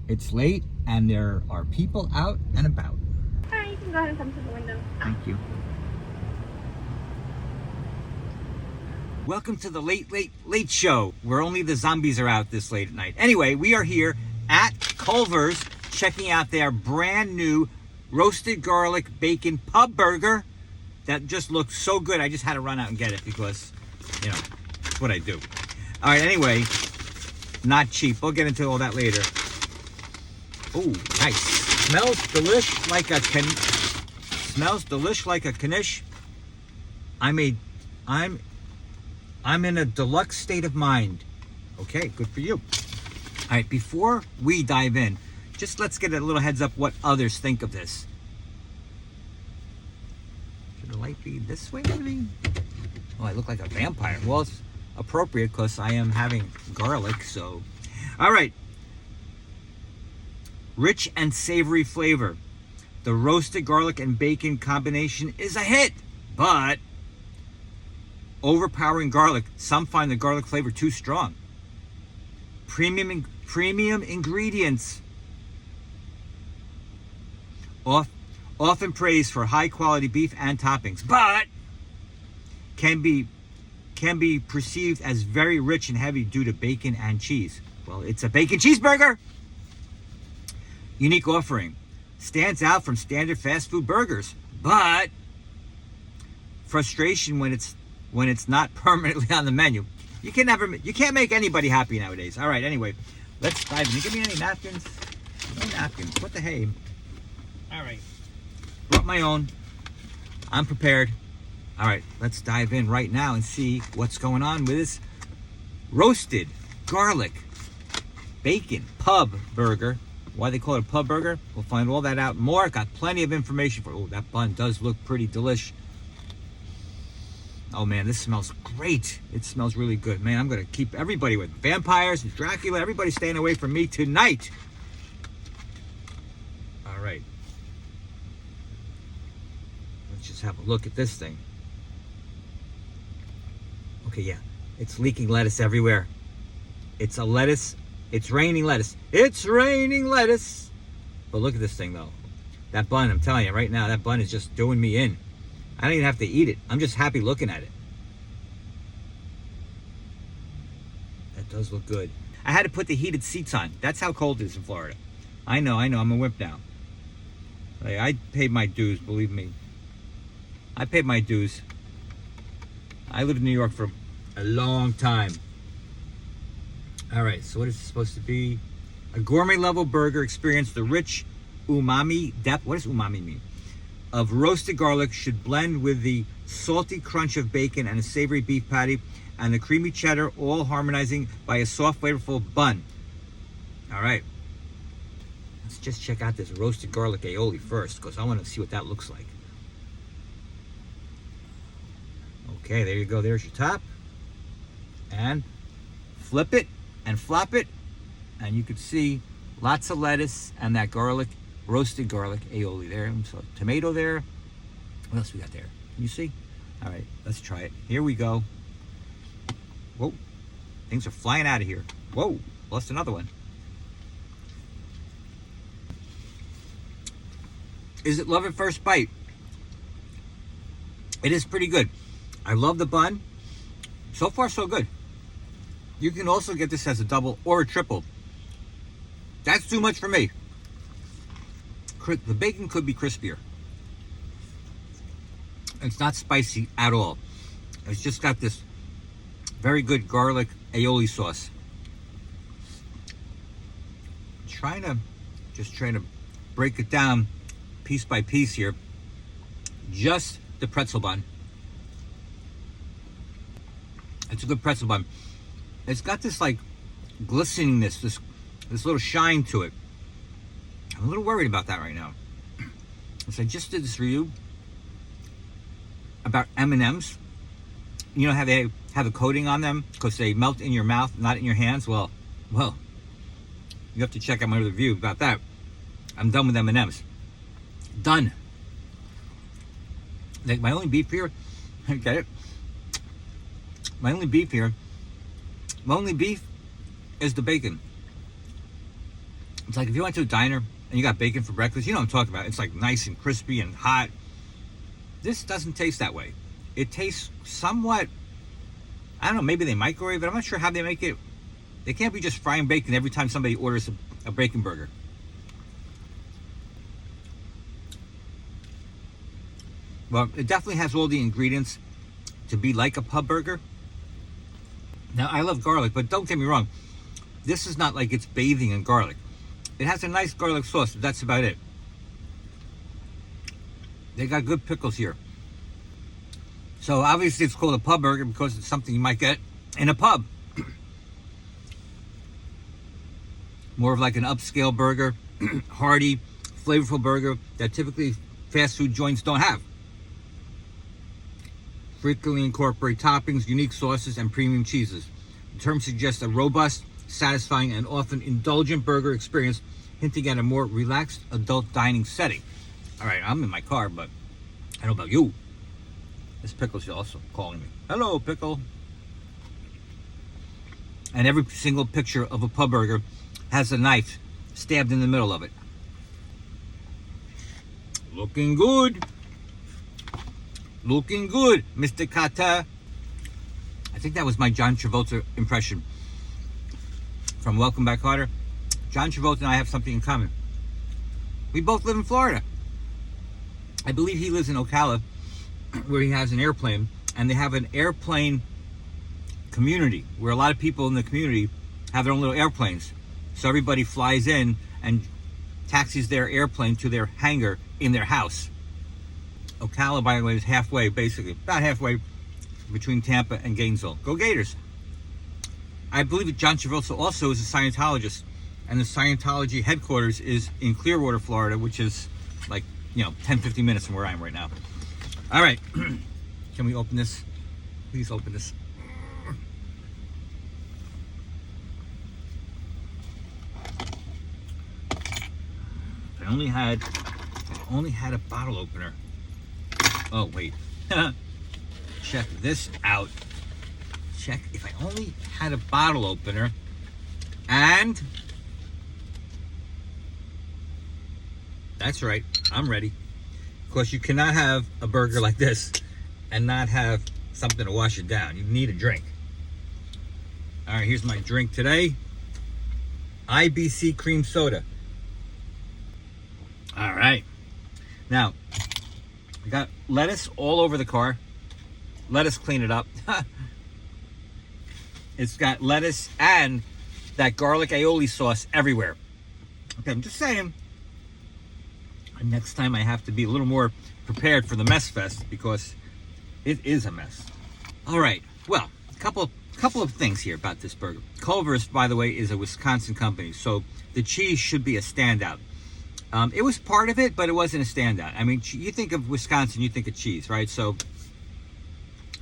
It's late and there are people out and about. Hi, you can go ahead and come to the window. Thank you. Welcome to the late show, where only the zombies are out this late at night. Anyway, we are here at Culvers, checking out their brand new roasted garlic bacon pub burger that just looks so good. I just had to run out and get it because, you know, that's what I do. All right, anyway, not cheap. We'll get into all that later. Oh, nice. Smells delish like a knish. I'm in a deluxe state of mind. Okay, good for you. All right, before we dive in, just let's get a little heads up what others think of this. Should the light be this way, maybe? Oh, I look like a vampire. Well, it's appropriate because I am having garlic, so. All right. Rich and savory flavor. The roasted garlic and bacon combination is a hit, but overpowering garlic. Some find the garlic flavor too strong. Premium ingredients. Often praised for high quality beef and toppings, but can be perceived as very rich and heavy due to bacon and cheese. Well, it's a bacon cheeseburger. Unique offering. Stands out from standard fast food burgers, but frustration when it's not permanently on the menu. You can't make anybody happy nowadays. All right, anyway, let's dive in. You give me any napkins? No napkins. What the hey? All right. Brought my own. I'm prepared. All right, let's dive in right now and see what's going on with this roasted garlic bacon pub burger. Why they call it a pub burger? We'll find all that out and more. Got plenty of information for. Oh, that bun does look pretty delish. Oh man, this smells great. It smells really good. Man, I'm gonna keep everybody with vampires and Dracula. Everybody staying away from me tonight. All right. Let's just have a look at this thing. Okay, yeah. It's leaking lettuce everywhere. It's a lettuce. It's raining lettuce. It's raining lettuce. But look at this thing, though. That bun, I'm telling you right now, that bun is just doing me in. I don't even have to eat it. I'm just happy looking at it. That does look good. I had to put the heated seats on. That's how cold it is in Florida. I know. I'm a wimp now. I paid my dues, believe me. I paid my dues. I lived in New York for a long time. All right, so what is it supposed to be? A gourmet level burger. Experience the rich umami depth. What does umami mean? Of roasted garlic should blend with the salty crunch of bacon and a savory beef patty and the creamy cheddar, all harmonizing by a soft, flavorful bun. All right, let's just check out this roasted garlic aioli first because I want to see what that looks like. Okay, there you go. There's your top. And flip it and flop it, and you can see lots of lettuce and that garlic, roasted garlic aioli there. So tomato there. What else we got there? Can you see? All right, let's try it. Here we go. Whoa, things are flying out of here. Whoa, lost another one. Is it love at first bite? It is pretty good. I love the bun. So far, so good. You can also get this as a double or a triple. That's too much for me. The bacon could be crispier. It's not spicy at all. It's just got this very good garlic aioli sauce. Trying to break it down piece by piece here. Just the pretzel bun. It's a good pretzel bun. It's got this like glisteningness, this little shine to it. I'm a little worried about that right now. So I just did this review about M&Ms. You know how they have a coating on them because they melt in your mouth, not in your hands? Well, you have to check out my other review about that. I'm done with M&Ms. Done. My only beef here, get it? My only beef is the bacon. It's like if you went to a diner and you got bacon for breakfast, you know what I'm talking about. It's like nice and crispy and hot. This doesn't taste that way. It tastes somewhat, I don't know, maybe they microwave it. I'm not sure how they make it. They can't be just frying bacon every time somebody orders a bacon burger. Well, it definitely has all the ingredients to be like a pub burger. Now, I love garlic, but don't get me wrong. This is not like it's bathing in garlic. It has a nice garlic sauce, but that's about it. They got good pickles here. So obviously it's called a pub burger because it's something you might get in a pub. More of like an upscale burger, hearty, flavorful burger that typically fast food joints don't have. Frequently incorporate toppings, unique sauces, and premium cheeses. The term suggests a robust, satisfying, and often indulgent burger experience, hinting at a more relaxed adult dining setting. All right, I'm in my car, but I don't know about you. This pickle's also calling me. Hello, pickle. And every single picture of a pub burger has a knife stabbed in the middle of it. Looking good. Looking good, Mr. Kata. I think that was my John Travolta impression from Welcome Back, Kotter. John Travolta and I have something in common. We both live in Florida. I believe he lives in Ocala, where he has an airplane, and they have an airplane community where a lot of people in the community have their own little airplanes. So everybody flies in and taxis their airplane to their hangar in their house. Ocala, by the way, is halfway, basically, about halfway between Tampa and Gainesville. Go Gators. I believe that John Travolta also is a Scientologist, and the Scientology headquarters is in Clearwater, Florida, which is like, 10-15 minutes from where I am right now. All right. Can we open this? Please open this. If I only had a bottle opener. Oh, wait. Check this out. Check if I only had a bottle opener. And that's right, I'm ready. Of course, you cannot have a burger like this and not have something to wash it down. You need a drink. All right, here's my drink today. IBC cream soda. All right. Now, I got lettuce all over the car. Let us clean it up. It's got lettuce and that garlic aioli sauce everywhere. Okay, I'm just saying. Next time I have to be a little more prepared for the mess fest because it is a mess. All right, well, a couple of things here about this burger. Culvers, by the way, is a Wisconsin company, so the cheese should be a standout. It was part of it, but it wasn't a standout. I mean, you think of Wisconsin, you think of cheese, right? So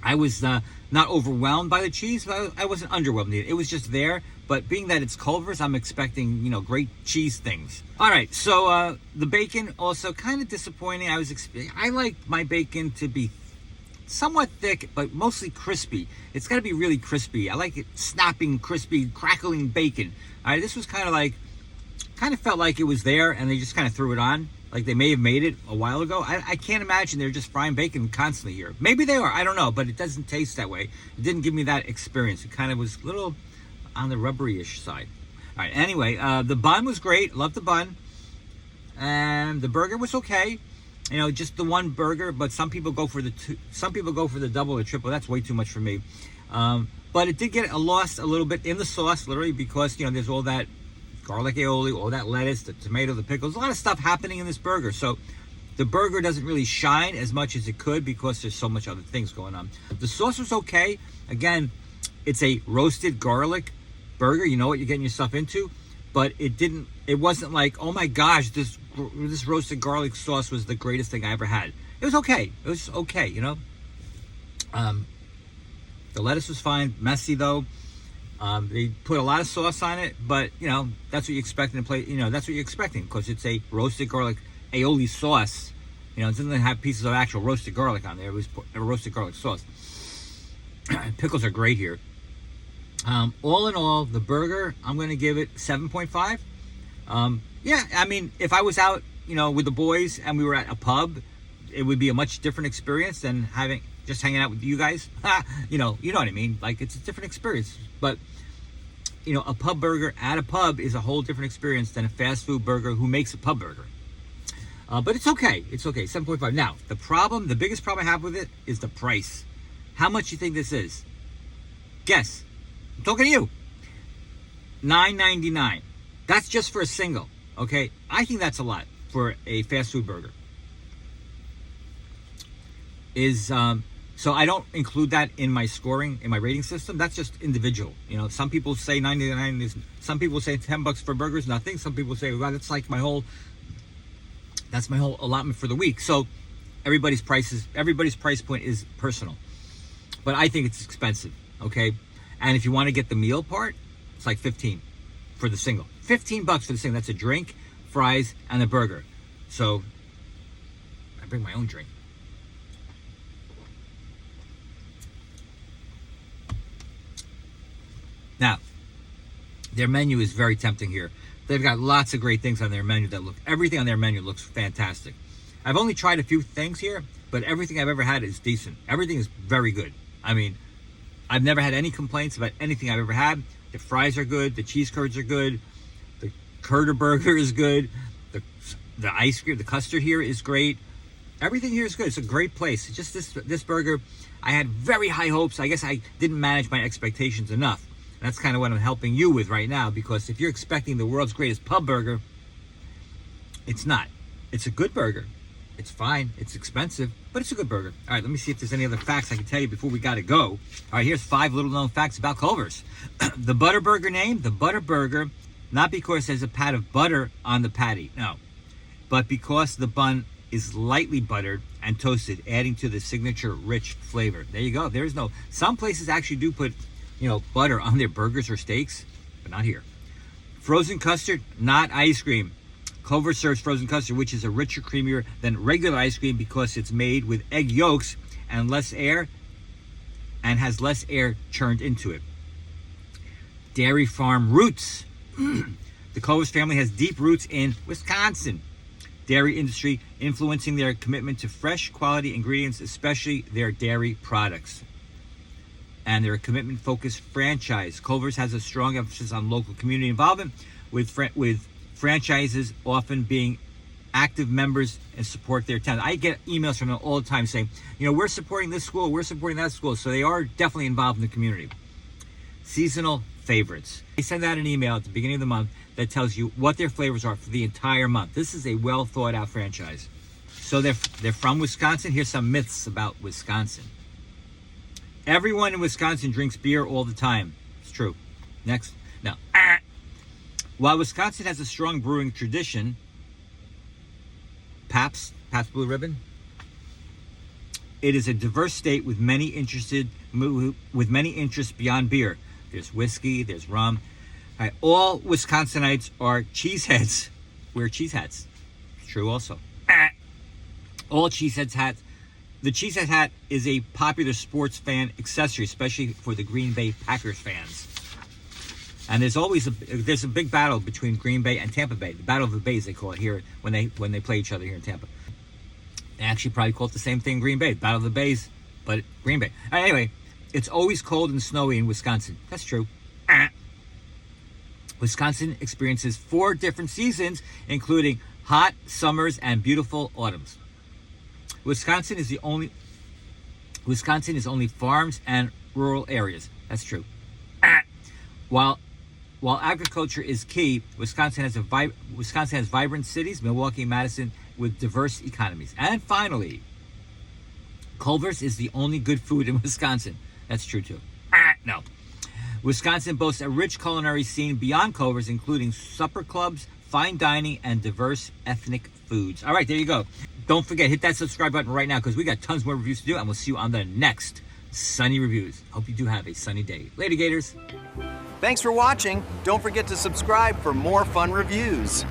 I was not overwhelmed by the cheese, but I wasn't underwhelmed. It was just there. But being that it's Culvers, I'm expecting, great cheese things. All right, so the bacon also kind of disappointing. I like my bacon to be somewhat thick, but mostly crispy. It's got to be really crispy. I like it snapping, crispy, crackling bacon. All right, this was kind of felt like it was there, and they just kind of threw it on. Like they may have made it a while ago. I can't imagine they're just frying bacon constantly here. Maybe they are, I don't know, but it doesn't taste that way. It didn't give me that experience. It kind of was a little on the rubbery-ish side. All right, anyway, the bun was great. Loved the bun. And the burger was okay. Just the one burger, but some people go for the double or triple. That's way too much for me. But it did get lost a little bit in the sauce, literally, because, there's all that garlic aioli, all that lettuce, the tomato, the pickles, a lot of stuff happening in this burger. So the burger doesn't really shine as much as it could because there's so much other things going on. The sauce was okay. Again, it's a roasted garlic burger. You know what you're getting yourself into, but it wasn't like, oh my gosh, this roasted garlic sauce was the greatest thing I ever had. It was okay. It was okay, the lettuce was fine. Messy though. They put a lot of sauce on it, but that's what you expect in a plate. That's what you're expecting because it's a roasted garlic aioli sauce. It doesn't have pieces of actual roasted garlic on there. It was a roasted garlic sauce. Pickles are great here. All in all, the burger, I'm going to give it 7.5. Yeah, I mean, if I was out, with the boys and we were at a pub, it would be a much different experience than just hanging out with you guys. You know what I mean? Like, it's a different experience. But, a pub burger at a pub is a whole different experience than a fast food burger who makes a pub burger. But it's okay. It's okay. 7.5. Now, the biggest problem I have with it is the price. How much you think this is? Guess. I'm talking to you. $9.99. That's just for a single. Okay? I think that's a lot for a fast food burger. So I don't include that in my scoring, in my rating system. That's just individual. Some people say $9.99 is, some people say $10 for burgers, nothing. Some people say, well, that's like my whole allotment for the week. So everybody's price point is personal. But I think it's expensive, okay? And if you want to get the meal part, it's like $15 for the single. $15 for the single. That's a drink, fries, and a burger. So I bring my own drink. Now, their menu is very tempting here. They've got lots of great things on their menu everything on their menu looks fantastic. I've only tried a few things here, but everything I've ever had is decent. Everything is very good. I mean, I've never had any complaints about anything I've ever had. The fries are good. The cheese curds are good. The curder burger is good. The ice cream, the custard here is great. Everything here is good. It's a great place. It's just this burger, I had very high hopes. I guess I didn't manage my expectations enough. That's kind of what I'm helping you with right now, because if you're expecting the world's greatest pub burger, it's not. It's a good burger. It's fine. It's expensive, but it's a good burger. All right, let me see if there's any other facts I can tell you before we got to go. All right, here's 5 little-known facts about Culvers. The ButterBurger name, the ButterBurger, not because there's a pat of butter on the patty, no, but because the bun is lightly buttered and toasted, adding to the signature rich flavor. There you go. Some places actually do put butter on their burgers or steaks, but not here. Frozen custard, not ice cream. Culver serves frozen custard, which is a richer, creamier than regular ice cream because it's made with egg yolks and has less air churned into it. Dairy farm roots. The Culvers family has deep roots in Wisconsin. Dairy industry influencing their commitment to fresh, quality ingredients, especially their dairy products. And their commitment-focused franchise. Culver's has a strong emphasis on local community involvement, with franchises often being active members and support their town. I get emails from them all the time saying, we're supporting this school, we're supporting that school. So they are definitely involved in the community. Seasonal favorites. They send out an email at the beginning of the month that tells you what their flavors are for the entire month. This is a well-thought-out franchise. So they're from Wisconsin. Here's some myths about Wisconsin. Everyone in Wisconsin drinks beer all the time. It's true. Next. Now, while Wisconsin has a strong brewing tradition, Pabst Blue Ribbon, it is a diverse state with many interests beyond beer. There's whiskey, there's rum. All right, all Wisconsinites are cheeseheads. Wear cheese hats. It's true also. All cheeseheads hats. The cheesehead hat is a popular sports fan accessory, especially for the Green Bay Packers fans. And there's a big battle between Green Bay and Tampa Bay. The Battle of the Bays, they call it here when they play each other here in Tampa. They actually probably call it the same thing in Green Bay, Battle of the Bays, but Green Bay. Anyway, it's always cold and snowy in Wisconsin. That's true. Wisconsin experiences 4 different seasons, including hot summers and beautiful autumns. Wisconsin is only farms and rural areas. That's true. While agriculture is key, Wisconsin has vibrant cities, Milwaukee and Madison, with diverse economies. And finally, Culvers is the only good food in Wisconsin. That's true too. No. Wisconsin boasts a rich culinary scene beyond Culvers, including supper clubs, fine dining, and diverse ethnic foods. All right, there you go. Don't forget, hit that subscribe button right now, because we got tons more reviews to do, and we'll see you on the next Sunny Reviews. Hope you do have a sunny day. Later, Gators. Thanks for watching. Don't forget to subscribe for more fun reviews.